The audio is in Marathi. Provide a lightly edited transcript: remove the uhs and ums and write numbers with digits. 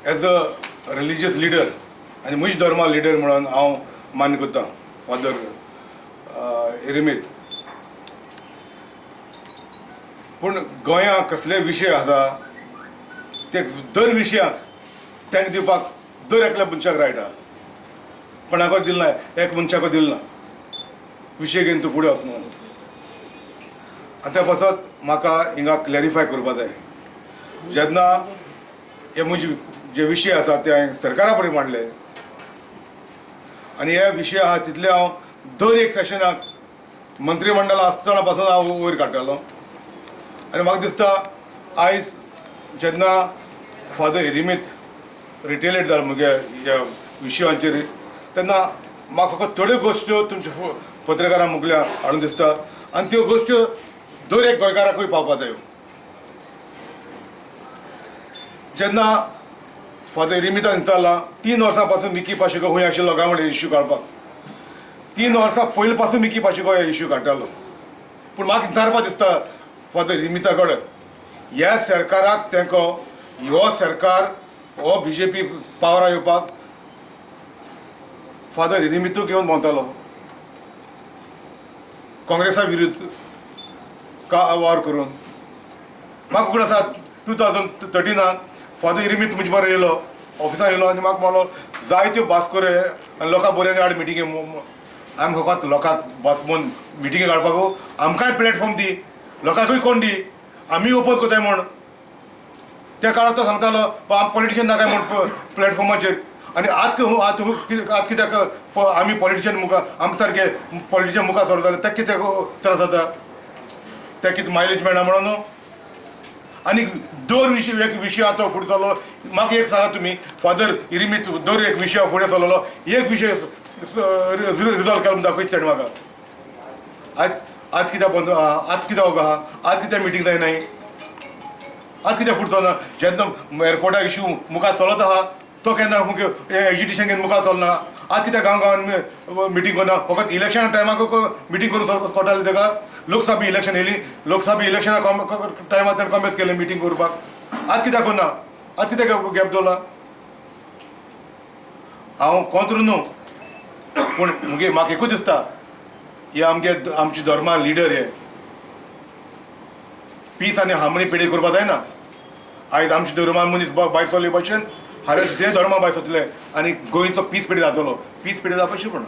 एज अ रिलिजियस लिडर आनी म्हजी धर्मा लिडर म्हणून हांव मान्य करता फादर एरेमीत. पूण गोंयांत कसले विशय आसा ते दर विशयाक तेंका दिवपाक दर एकल्या मनशाक रायट आहा. कोणाकोच दिल ना, एक मनशाको दिल ना विशय घेवन तूं फुडें वच म्हणून. आनी त्या पासत म्हाका हिंगा क्लॅरिफाय करपा जाय. जेन्ना हे म्हजे जे विशय आसा ते हांवें सरकारा कडेन मांडले आनी हे विशय आहा तितले हांव दर एक सेशनाक मंत्रीमंडळ आसतना पासून हांव वयर काडटालो. आनी म्हाका दिसता आयज जेन्ना फादर एरेमीत रिटेलेट जाला म्हगे ह्या विशयांचेर तेन्ना म्हाका थोड्यो गोश्ट्यो तुमच्या पत्रकारांक मुखल्या हाडून दिसता आनी त्यो गोश्ट्यो दर एक गोंयकाराकूय पावपाक जायो. जेन्ना फादर एरेमीतान विचारला 3 वर्सां पासून मिकी पाशेको खंय आशिल्लो काय म्हणून इश्यू काडपाक. 3 वर्सां पयलीं पासून मिकी पाशेको हे इश्यू काडटालो. पूण म्हाका विचारपाक दिसता फादर एरेमीता कडेन ह्या सरकाराक तेंको हो सरकार हो BJP पावरार येवपाक फादर एरेमीतू घेवन भोंवतालो काँग्रेसा विरुद्ध का वार करून. म्हाका कोण आसा 2013 फादर एरेमीत म्हजे बरो येयलो ऑफिसान येयलो आनी म्हाका म्हणलो जायत्यो भासकोरे आनी लोकांक बऱ्यानी हाड मिटिंगे. आमी फकत लोकांक बसमोन मिटिंगे काडपाक आमकांय प्लॅटफॉर्म दी, लोकांकूय कोण दी, आमी ओपोज कोताय म्हण. त्या काळार तो सांगतालो आमी पॉलिटिशियन नाकाय म्हण प्लॅटफॉर्माचेर. आनी आत कित्याक आमी पॉलिटिशियन मुखार आमचे सारके पॉलिटिशियन मुखार सरताले ते कित्याक त्रास जाता, ते कितें मायलेज मेळना म्हणून न्हू. आनी दर विशय एक विशय आतां फुडें चल्लो. म्हाका एक सांगा तुमी फादर एरेमीत दर एक विशया फुडें चल्लो एक विशय रिजॉल्व केलो दाखयच ताणें म्हाका. आज कित्याक बंद आहा, आज कित्याक वोगो आहा, आज कित्याक मिटींग जायनाय, आज कित्याक फुडें चलना. जेन्ना एअरपोर्टाक इश्यू मुखार चलत आहा तो केन्ना एज्युटेशन घेवन मुखार चलना. आज कित्याक गांवान मिटींग करना. फकत इलेक्शना टायमाक मिटींग करून कोटाली ताका. लोकसभा इलेक्शन येयली, लोकसभा इलेक्शना टायमार ताणें कॉमेस केलें मिटींग करपाक. आज कित्याक करना, आज कित्याक गॅप दवरला. हांव कोंत्र न्हू पूण म्हाका एकूच दिसता हे आमची धर्मा लिडर हे पीस आनी हार्मनी पेडी करपा जायना. आयज आमची धर्मा मनीस भायर सरले भशेन हारे दुसरे धर्मा भायर सरतले आनी गोंयचो पीस पेडी जातलो. पीस पेडी जावपाक शकना.